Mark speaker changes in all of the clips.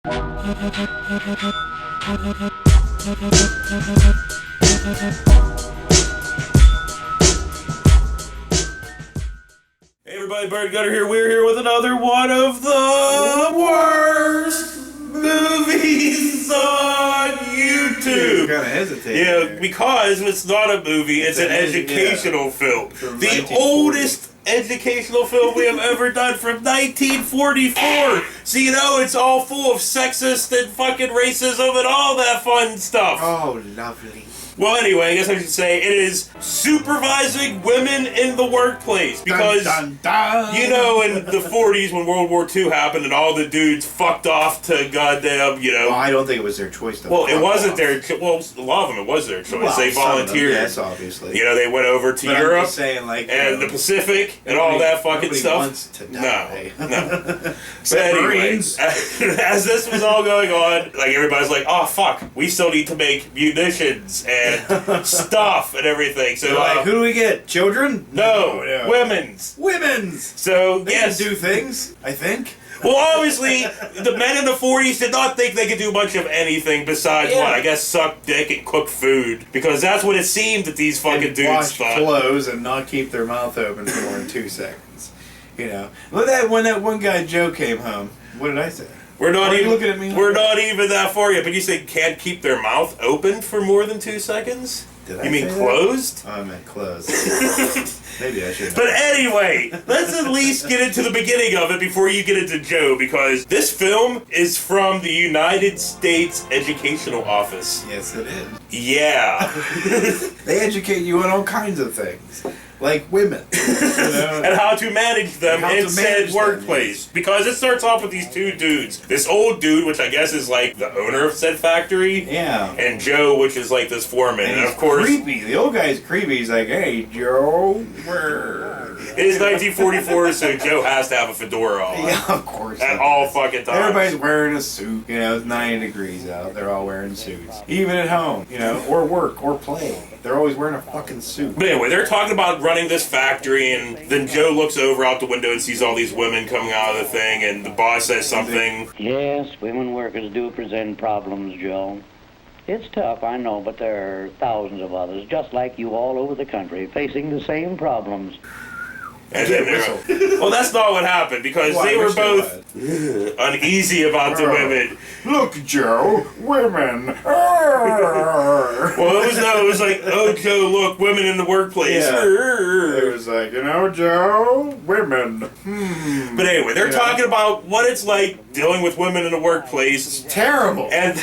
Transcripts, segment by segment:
Speaker 1: Hey everybody, Bird Gutter here. We're here with another one of the worst movies on YouTube.
Speaker 2: You're kind of hesitating.
Speaker 1: Yeah, because it's not a movie, it's an educational film. The oldest educational film we have ever done from 1944. So you know, it's all full of sexist and fucking racism and all that fun stuff.
Speaker 2: Oh, lovely.
Speaker 1: Well, anyway, I guess I should say it is Supervising Women in the Workplace. Because,
Speaker 2: dun, dun, dun.
Speaker 1: you know, in the 40s when World War II happened and all the dudes fucked off to goddamn, you know.
Speaker 2: Well, I don't think it was their choice to
Speaker 1: Well, it wasn't
Speaker 2: off.
Speaker 1: their well, a lot of them, it was their choice.
Speaker 2: Well,
Speaker 1: they volunteered.
Speaker 2: Yes, obviously.
Speaker 1: You know, they went over to
Speaker 2: but
Speaker 1: Europe
Speaker 2: I'm just saying, like,
Speaker 1: and the Pacific and all that fucking stuff.
Speaker 2: Wants to die.
Speaker 1: No. So anyway, as this was all going on, like everybody's like, oh fuck, we still need to make munitions and stuff and everything. So
Speaker 2: like, who do we get? Children?
Speaker 1: No, women's. So
Speaker 2: They
Speaker 1: yes,
Speaker 2: can do things, I think.
Speaker 1: well, obviously, the men in the 40s did not think they could do much of anything besides what? I guess suck dick and cook food. Because that's what it seemed that these fucking
Speaker 2: and
Speaker 1: dudes
Speaker 2: wash
Speaker 1: thought.
Speaker 2: clothes and not keep their mouth open for more than 2 seconds. You know. When that one guy Joe came home, what did I say?
Speaker 1: We're not even
Speaker 2: looking at me.
Speaker 1: We're not even that far yet. But you say can't keep their mouth open for more than 2 seconds?
Speaker 2: Did I
Speaker 1: You mean
Speaker 2: say
Speaker 1: closed?
Speaker 2: That? Oh, I meant closed. Maybe I should.
Speaker 1: But anyway, let's at least get into the beginning of it before you get into Joe, because this film is from the United States Educational Office.
Speaker 2: Yes, it is.
Speaker 1: Yeah.
Speaker 2: They educate you on all kinds of things, like women,
Speaker 1: and how to manage them in said workplace.
Speaker 2: Yes.
Speaker 1: Because it starts off with these 2 dudes. This old dude, which I guess is like the owner of said factory.
Speaker 2: Yeah.
Speaker 1: And Joe, which is like this foreman. And of course,
Speaker 2: creepy. The old guy's creepy. He's like, "Hey, Joe,
Speaker 1: it is 1944, so Joe has to have a fedora on.
Speaker 2: Yeah, of course.
Speaker 1: At all fucking times.
Speaker 2: Everybody's wearing a suit. You know, it's 90 degrees out. They're all wearing suits. Even at home, you know, or work, or play. They're always wearing a fucking suit.
Speaker 1: But anyway, they're talking about running this factory, and then Joe looks over out the window and sees all these women coming out of the thing, and the boss says something.
Speaker 3: Yes, women workers do present problems, Joe. It's tough, I know, but there are thousands of others, just like you all over the country, facing the same problems.
Speaker 1: And then well, that's not what happened, because they were both uneasy about the women.
Speaker 2: Look, Joe, women.
Speaker 1: Well, it was like, oh, Joe, look, women in the workplace.
Speaker 2: Yeah. It was like, you know, Joe, women.
Speaker 1: But anyway, they're talking about what it's like dealing with women in the workplace.
Speaker 2: It's terrible.
Speaker 1: And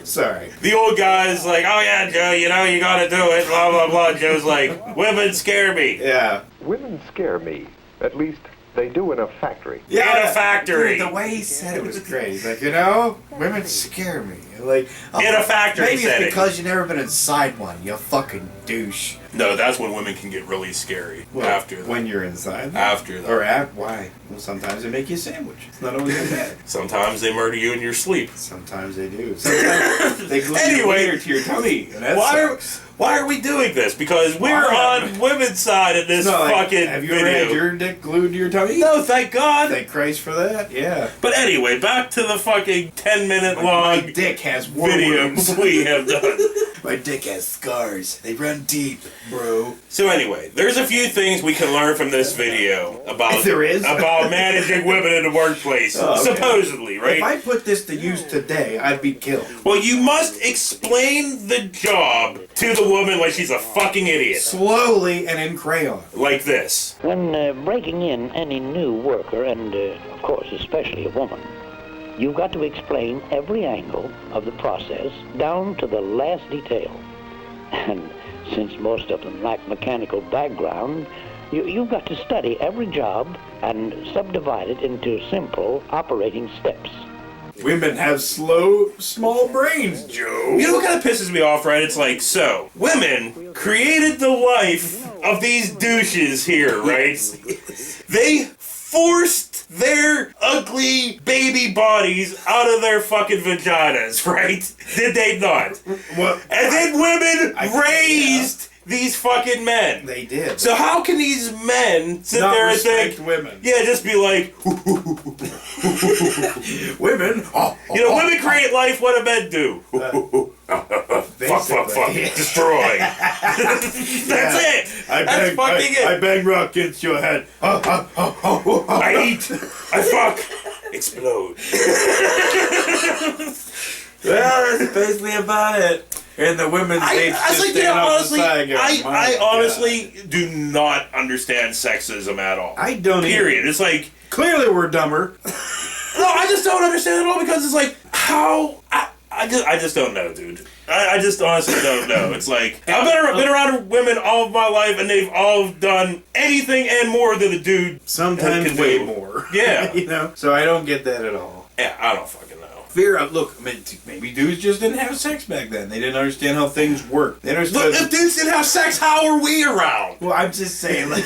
Speaker 2: sorry.
Speaker 1: The old guy's like, oh yeah, Joe, you know, you gotta do it, blah, blah, blah. Joe's like, women scare me.
Speaker 2: Yeah.
Speaker 4: Women scare me. At least they do in a factory.
Speaker 1: Yeah, in a factory.
Speaker 2: Dude, the way he said it was great. He's like, you know, women scare me. Like,
Speaker 1: in a factory,
Speaker 2: maybe it's because you've never been inside one, you fucking douche.
Speaker 1: No, that's when women can get really scary.
Speaker 2: Well,
Speaker 1: after that.
Speaker 2: when you're inside.
Speaker 1: After that.
Speaker 2: Or why? Well, sometimes they make you a sandwich. It's not always that bad.
Speaker 1: Sometimes they murder you in your sleep.
Speaker 2: Sometimes they do. Sometimes they glue your wiener to your tummy. And that sucks.
Speaker 1: Why are we doing this? Because we're on women's side of this fucking
Speaker 2: have you
Speaker 1: video.
Speaker 2: ever had your dick glued to your tummy?
Speaker 1: No, thank God.
Speaker 2: Thank Christ for that. Yeah.
Speaker 1: But anyway, back to the fucking 10-minute long
Speaker 2: my dick has
Speaker 1: videos we have done.
Speaker 2: My dick has scars. They run deep, bro.
Speaker 1: So anyway, there's a few things we can learn from this video about about managing women in the workplace. Oh, okay. Supposedly, right?
Speaker 2: If I put this to use today, I'd be killed.
Speaker 1: Well, you must explain the job to the woman like she's a fucking idiot.
Speaker 2: Slowly and in crayon.
Speaker 1: Like this.
Speaker 3: When breaking in any new worker, and of course especially a woman, you've got to explain every angle of the process down to the last detail. And since most of them lack mechanical background, you've got to study every job and subdivide it into simple operating steps.
Speaker 2: Women have slow, small brains, Joe.
Speaker 1: You know what kind of pisses me off, right? It's like, so, women created the life of these douches here, right? They forced their ugly baby bodies out of their fucking vaginas, right? Did they not?
Speaker 2: Well,
Speaker 1: and then women raised these fucking men.
Speaker 2: They did.
Speaker 1: So how can these men sit
Speaker 2: Not
Speaker 1: there and
Speaker 2: respect
Speaker 1: think,
Speaker 2: women?
Speaker 1: yeah, just be like,
Speaker 2: Women?
Speaker 1: you know, women create life, what do men do? Fuck, destroy. That's it. That's fucking it.
Speaker 2: I bang rock against your head.
Speaker 1: I eat, I fuck, explode.
Speaker 2: Well, that's basically about it. And the women's age just stand off the side going,
Speaker 1: I honestly do not understand sexism at all.
Speaker 2: I don't
Speaker 1: Period. It's like,
Speaker 2: clearly we're dumber.
Speaker 1: no, I just don't understand it at all because it's like, how... I just don't know, dude. I just honestly don't know. It's like, I've been around women all of my life, and they've all done anything and more than a dude.
Speaker 2: Sometimes
Speaker 1: can
Speaker 2: way
Speaker 1: do.
Speaker 2: more.
Speaker 1: Yeah.
Speaker 2: You know? So I don't get that at all.
Speaker 1: Yeah, I don't fucking know.
Speaker 2: Fear of, look, maybe dudes just didn't have sex back then. They didn't understand how things work. They understood.
Speaker 1: Look, if dudes didn't have sex, how are we around?
Speaker 2: Well, I'm just saying, like,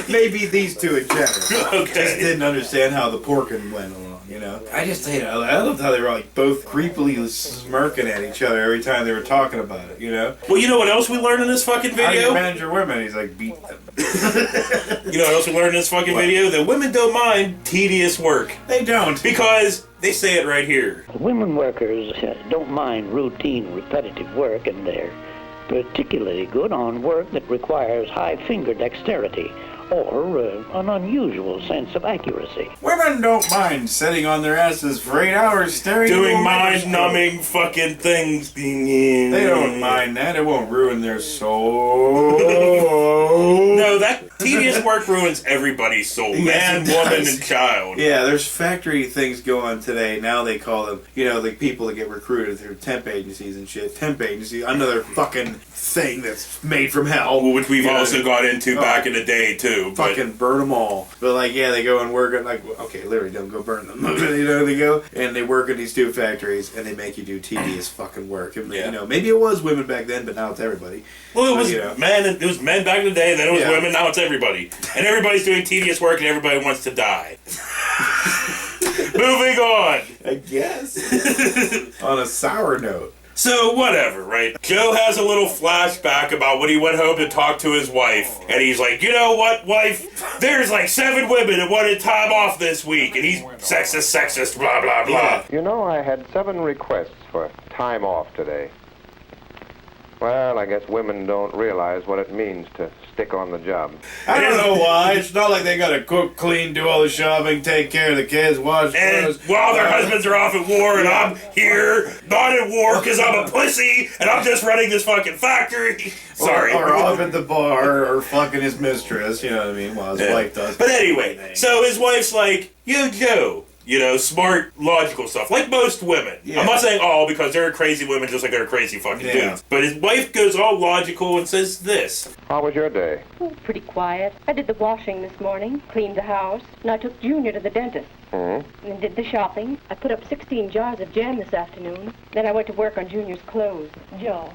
Speaker 2: maybe these two in general
Speaker 1: Okay.
Speaker 2: just didn't understand how the porking went along, you know? I just hate it. I loved how they were, like, both creepily smirking at each other every time they were talking about it, you know?
Speaker 1: Well, you know what else we learned in this fucking
Speaker 2: How do you
Speaker 1: video?
Speaker 2: manage your women? He's like, beat them.
Speaker 1: You know what else we learned in this fucking video? That women don't mind tedious work.
Speaker 2: They don't.
Speaker 1: Because they say it right here.
Speaker 3: Women workers don't mind routine, repetitive work, and they're particularly good on work that requires high finger dexterity or an unusual sense of accuracy.
Speaker 2: Women don't mind sitting on their asses for 8 hours staring at
Speaker 1: Doing
Speaker 2: a microscope.
Speaker 1: mind-numbing fucking things. They
Speaker 2: don't mind that. It won't ruin their soul.
Speaker 1: No, that tedious work ruins everybody's soul.
Speaker 2: Yes,
Speaker 1: Man,
Speaker 2: it
Speaker 1: woman,
Speaker 2: does.
Speaker 1: and child.
Speaker 2: Yeah, there's factory things go on today. Now they call them, you know, the people that get recruited through temp agencies and shit. Temp agency, another fucking thing that's made from hell.
Speaker 1: Which we've
Speaker 2: You know,
Speaker 1: also got into back in the day, too. But
Speaker 2: fucking burn them all. But like, yeah, they go and work at, like, okay, literally don't go burn them. You know, they go and they work at these two factories and they make you do tedious fucking work. And,
Speaker 1: Yeah.
Speaker 2: you know, maybe it was women back then, but now it's everybody.
Speaker 1: well, it was
Speaker 2: you know.
Speaker 1: men. It was men back in the day. Then it was
Speaker 2: Yeah.
Speaker 1: women. Now it's everybody. And everybody's doing tedious work, and everybody wants to die. Moving on.
Speaker 2: I guess. On a sour note.
Speaker 1: So, whatever, right? Joe has a little flashback about when he went home to talk to his wife. And he's like, you know what, wife? There's like 7 women that wanted time off this week. And he's sexist, blah, blah, blah.
Speaker 4: You know, I had 7 requests for time off today. Well, I guess women don't realize what it means to stick on the job.
Speaker 2: I don't know why. It's not like they gotta cook, clean, do all the shopping, take care of the kids, wash
Speaker 1: And
Speaker 2: clothes.
Speaker 1: while their husbands are off at war and I'm here, not at war because I'm a pussy and I'm just running this fucking factory. Sorry.
Speaker 2: Or off at the bar or fucking his mistress, you know what I mean, while his wife does.
Speaker 1: But anyway, so his wife's like, yo, Joe. You know, smart, logical stuff. Like most women.
Speaker 2: Yeah.
Speaker 1: I'm not saying all, because there are crazy women just like there are crazy fucking
Speaker 2: Yeah.
Speaker 1: dudes. But his wife goes all logical and says this.
Speaker 4: How was your day?
Speaker 5: Oh, pretty quiet. I did the washing this morning, cleaned the house, and I took Junior to the dentist.
Speaker 4: Hmm?
Speaker 5: And did the shopping. I put up 16 jars of jam this afternoon. Then I went to work on Junior's clothes. Joe,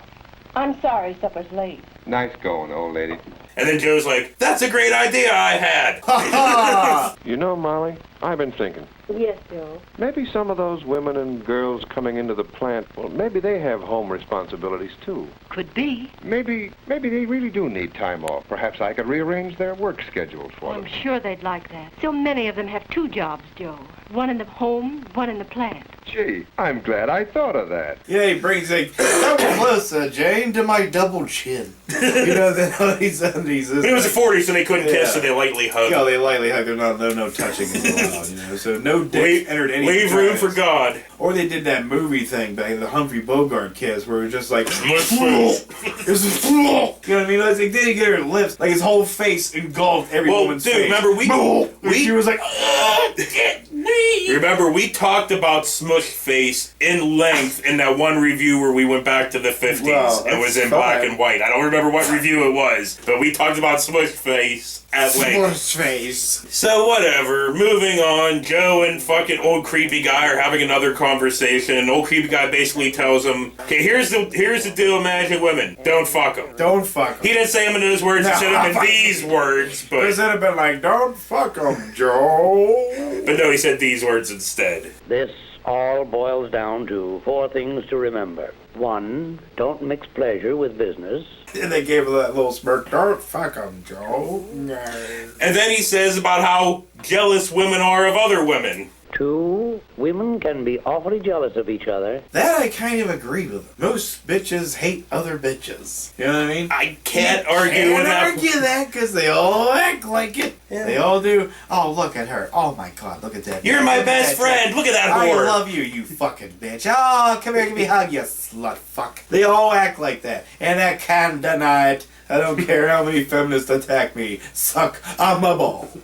Speaker 5: I'm sorry supper's late.
Speaker 4: Nice going, old lady.
Speaker 1: And then Joe's like, that's a great idea I had.
Speaker 4: You know, Molly, I've been thinking.
Speaker 5: Yes, Joe.
Speaker 4: Maybe some of those women and girls coming into the plant, well, maybe they have home responsibilities, too.
Speaker 5: Could be.
Speaker 4: Maybe they really do need time off. Perhaps I could rearrange their work schedules for them.
Speaker 5: I'm sure they'd like that. So many of them have 2 jobs, Joe. One in the home, one in the plant.
Speaker 4: Gee, I'm glad I thought of that.
Speaker 2: Yeah, he brings like, double close, Jane, to my double chin. You know, then he's
Speaker 1: But it was the 40s, so they couldn't kiss, so they lightly hugged.
Speaker 2: Yeah, they lightly hug. No touching is allowed, you know. So no dick entered any.
Speaker 1: Leave room for God.
Speaker 2: Or they did that movie thing back, the Humphrey Bogart kiss, where it was just like, it was just, you know what I mean? Like, they didn't get her lips, like his whole face engulfed every
Speaker 1: Well,
Speaker 2: woman's
Speaker 1: dude,
Speaker 2: face.
Speaker 1: remember
Speaker 2: she was like,
Speaker 1: Remember, we talked about Smush Face in length in that one review where we went back to the 50s.
Speaker 2: Wow,
Speaker 1: it was in
Speaker 2: that's
Speaker 1: black
Speaker 2: fine.
Speaker 1: and white. I don't remember what review it was, but we talked about Smush Face at length.
Speaker 2: Smush face.
Speaker 1: So whatever, moving on, Joe and fucking old creepy guy are having another conversation, and old creepy guy basically tells him, okay, here's the deal, managing women, don't fuck them.
Speaker 2: Don't fuck
Speaker 1: He
Speaker 2: him.
Speaker 1: didn't say them in those words, he said them in these words,
Speaker 2: Because
Speaker 1: but
Speaker 2: it'd have been like, don't fuck him, Joe.
Speaker 1: no, he said these words instead.
Speaker 3: This all boils down to 4 things to remember. 1, don't mix pleasure with business.
Speaker 2: And they gave her that little smirk. Don't fuck 'em, Joe.
Speaker 1: And then he says about how jealous women are of other women.
Speaker 3: 2, women can be awfully jealous of each other.
Speaker 2: That I kind of agree with. Most bitches hate other bitches. You know what I mean?
Speaker 1: I can't argue with that.
Speaker 2: Can't argue that because they all act like it. Yeah. They all do. Oh, look at her. Oh my God, look at that.
Speaker 1: You're my best friend. Look at that whore.
Speaker 2: I love you, you fucking bitch. Oh, come here, give me a hug, you slut fuck. They all act like that, and I can't deny it. I don't care how many feminists attack me. Suck on my balls.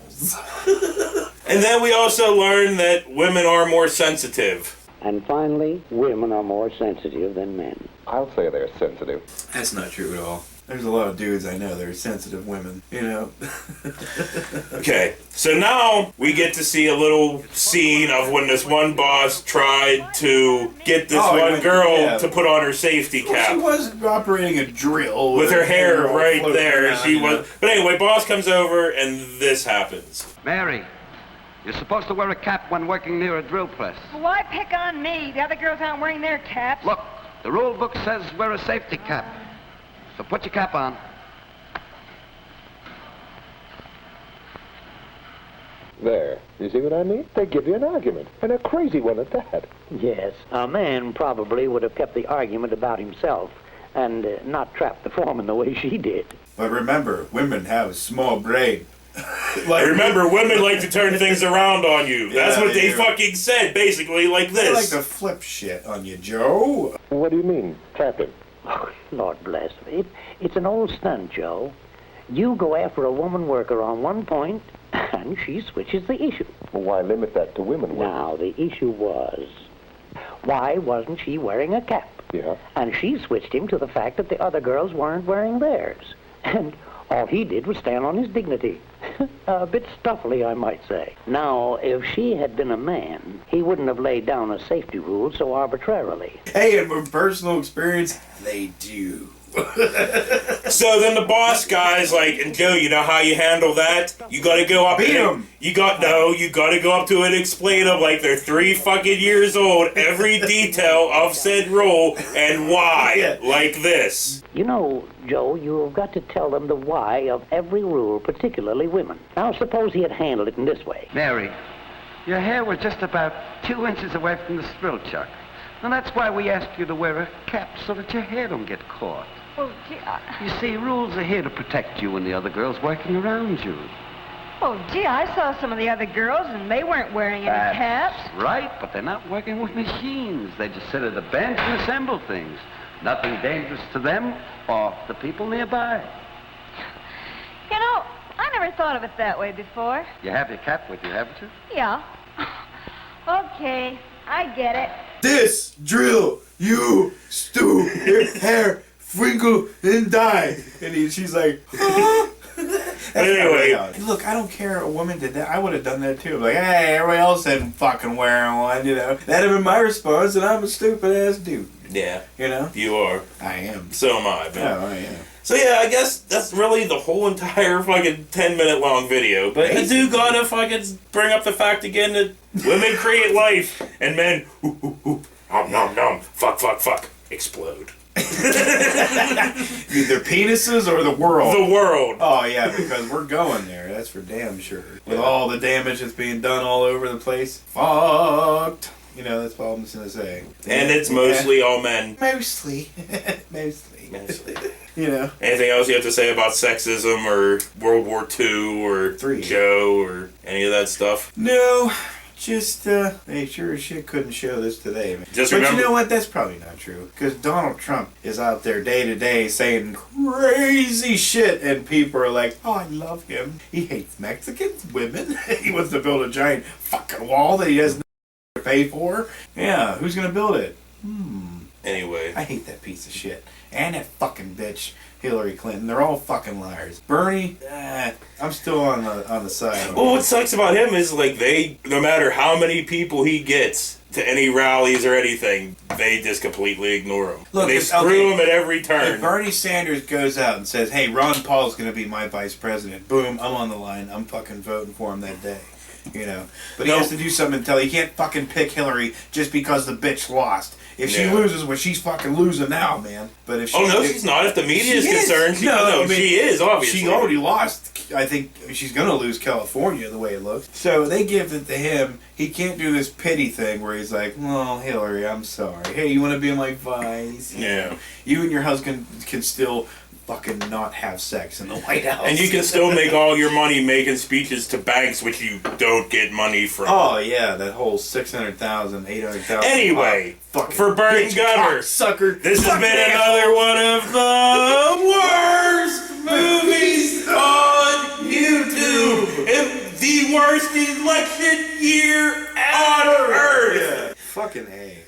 Speaker 1: And then we also learn that women are more sensitive.
Speaker 3: And finally, women are more sensitive than men.
Speaker 4: I'll say they're sensitive.
Speaker 2: That's not true at all. There's a lot of dudes I know that are sensitive women, you know.
Speaker 1: Okay, so now we get to see a little scene of when this one boss tried to get this one girl to put on her safety cap.
Speaker 2: She was operating a drill.
Speaker 1: With her hair right
Speaker 2: floating
Speaker 1: there.
Speaker 2: around,
Speaker 1: She was. But anyway, boss comes over and this happens.
Speaker 6: Mary, you're supposed to wear a cap when working near a drill press.
Speaker 7: Why pick on me? The other girls aren't wearing their caps.
Speaker 6: Look, the rule book says wear a safety cap. So put your cap on.
Speaker 4: There. You see what I mean? They give you an argument, and a crazy one at that.
Speaker 3: Yes, a man probably would have kept the argument about himself and not trapped the foreman the way she did.
Speaker 2: But remember, women have a small brain.
Speaker 1: Remember, women like to turn things around on you. That's
Speaker 2: Yeah,
Speaker 1: what they
Speaker 2: do.
Speaker 1: fucking said, basically, like
Speaker 2: They like
Speaker 1: this.
Speaker 2: to flip shit on you, Joe.
Speaker 4: What do you mean, trapping?
Speaker 3: Oh, Lord bless me. It's an old stunt, Joe. You go after a woman worker on one point, and she switches the issue.
Speaker 4: Well, why limit that to women?
Speaker 3: Now, the issue was, why wasn't she wearing a cap?
Speaker 4: Yeah.
Speaker 3: And she switched him to the fact that the other girls weren't wearing theirs. And all he did was stand on his dignity. A bit stuffily, I might say. Now, if she had been a man, he wouldn't have laid down a safety rule so arbitrarily.
Speaker 2: Hey, and from personal experience, they do.
Speaker 1: So then the boss guy's like, and Joe, you know how you handle that? You gotta go up
Speaker 2: Beat
Speaker 1: to
Speaker 2: him.
Speaker 1: You gotta go up to it and explain them like they're 3 fucking years old, every detail of said role and why.
Speaker 2: Yeah.
Speaker 1: Like this.
Speaker 3: You know, Joe, you've got to tell them the why of every rule, particularly women. Now, suppose he had handled it in this way.
Speaker 6: Mary, your hair was just about 2 inches away from the thrill chuck. And that's why we asked you to wear a cap so that your hair don't get caught.
Speaker 7: Oh, gee,
Speaker 6: You see, rules are here to protect you and the other girls working around you.
Speaker 7: I saw some of the other girls, and they weren't wearing any caps.
Speaker 6: Right, but they're not working with machines. They just sit at a bench and assemble things. Nothing dangerous to them or the people nearby.
Speaker 7: You know, I never thought of it that way before.
Speaker 6: You have your cap with you, haven't you?
Speaker 7: Yeah. Okay, I get it.
Speaker 2: This drill, you stew your hair, wrinkle, and die. And she's like, huh?
Speaker 1: Anyway.
Speaker 2: Look, I don't care. A woman did that. I would have done that too. Like, hey, everybody else isn't fucking wearing one, you know. That'd have been my response, and I'm a stupid ass dude.
Speaker 1: Yeah.
Speaker 2: You know?
Speaker 1: You are.
Speaker 2: I am.
Speaker 1: So am I, man.
Speaker 2: Oh, I am.
Speaker 1: So yeah, I guess that's really the whole entire fucking 10-minute long video. But I do gotta fucking bring up the fact again that women create life and men, nom nom, fuck, explode.
Speaker 2: Either penises or the world.
Speaker 1: The world.
Speaker 2: Oh yeah, because we're going there. That's for damn sure. With all the damage that's being done all over the place, fucked. You know, that's all I'm just gonna say.
Speaker 1: And it's mostly all men.
Speaker 2: Mostly. You know.
Speaker 1: Anything else you have to say about sexism or World War II or Joe or any of that stuff?
Speaker 2: No. Just, they sure as shit couldn't show this today, man.
Speaker 1: Just
Speaker 2: but
Speaker 1: remember,
Speaker 2: you know what? That's probably not true. Because Donald Trump is out there day to day saying crazy shit, and people are like, oh, I love him. He hates Mexicans, women. He wants to build a giant fucking wall that he doesn't pay for. Yeah, who's going to build it?
Speaker 1: Anyway.
Speaker 2: I hate that piece of shit. And that fucking bitch, Hillary Clinton. They're all fucking liars. Bernie, I'm still on the side.
Speaker 1: Well, what sucks about him is, like, no matter how many people he gets to any rallies or anything, they just completely ignore him. Look, they screw him at every turn.
Speaker 2: If Bernie Sanders goes out and says, hey, Ron Paul's going to be my vice president, boom, I'm on the line. I'm fucking voting for him that day. you know. But he has to do something until he can't fucking pick Hillary just because the bitch lost. If she loses, well, she's fucking losing now, man. But if she,
Speaker 1: she's not. If the media is concerned, she is, obviously.
Speaker 2: She already lost. I think she's going to lose California the way it looks. So they give it to him. He can't do this pity thing where he's like, well, Hillary, I'm sorry. Hey, you want to be in my vice?
Speaker 1: Yeah.
Speaker 2: You and your husband can still fucking not have sex in the White House.
Speaker 1: And you can still make all your money making speeches to banks, which you don't get money from.
Speaker 2: Oh, yeah, that whole 600,000, 800,000.
Speaker 1: Anyway, for Bert and Gunner,
Speaker 2: sucker.
Speaker 1: This has been another one of the worst movies on YouTube. The worst election year on Earth.
Speaker 2: Yeah. Fucking A.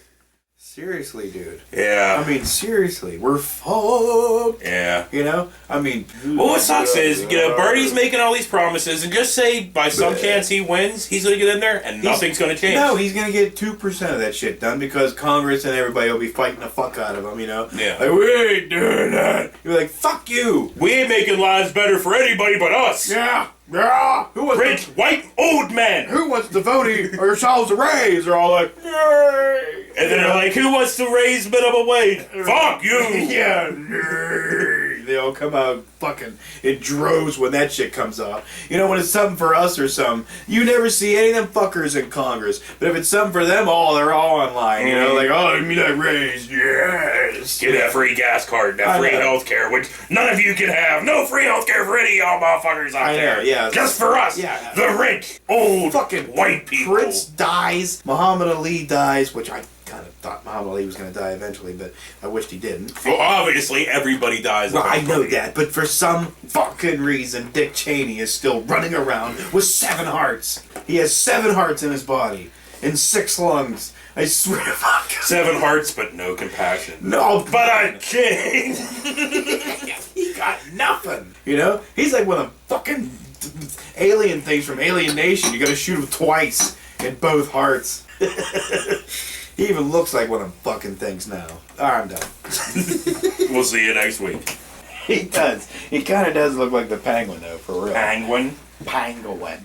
Speaker 2: Seriously, dude.
Speaker 1: Yeah.
Speaker 2: I mean, seriously, we're fucked.
Speaker 1: Yeah.
Speaker 2: You know? I mean...
Speaker 1: Well, what sucks is, Bertie's making all these promises, and just say, by some chance he wins, he's going to get in there, and nothing's going to change.
Speaker 2: No, he's going to get 2% of that shit done, because Congress and everybody will be fighting the fuck out of him, you know?
Speaker 1: Yeah.
Speaker 2: Like, we ain't doing that. You're like, fuck you.
Speaker 1: We ain't making lives better for anybody but us.
Speaker 2: Yeah. Yeah.
Speaker 1: Rich, white, old men.
Speaker 2: Who wants to vote ourselves a raise? They're all like, yay.
Speaker 1: And then they're like, who wants to raise minimum wage? Fuck you.
Speaker 2: Yeah. They all come out fucking in droves when that shit comes out. You know, when it's something for us or something, you never see any of them fuckers in Congress. But if it's something for them all, they're all online. You know, like, oh, give me that raise. Yes.
Speaker 1: Get that free gas card, that free health care, which none of you can have. No free health care for any of y'all motherfuckers out there.
Speaker 2: Yeah.
Speaker 1: Just for us.
Speaker 2: Yeah.
Speaker 1: The rich, old,
Speaker 2: fucking
Speaker 1: white people.
Speaker 2: Prince dies. Muhammad Ali dies, which I kind of thought Muhammad Ali was going to die eventually, but I wished he didn't.
Speaker 1: Well, obviously, everybody dies.
Speaker 2: Well, I know that, but for some fucking reason, Dick Cheney is still running around with 7 hearts. He has 7 hearts in his body and 6 lungs. I swear to fuck.
Speaker 1: 7 hearts, but no compassion.
Speaker 2: No,
Speaker 1: but a king.
Speaker 2: He got nothing. You know, he's like one of the fucking alien things from Alien Nation. You got to shoot him twice in both hearts. He even looks like one of them fucking things now. Alright, I'm done.
Speaker 1: We'll see you next week.
Speaker 2: He does. He kind of does look like the penguin, though, for real.
Speaker 1: Penguin?
Speaker 2: Penguin.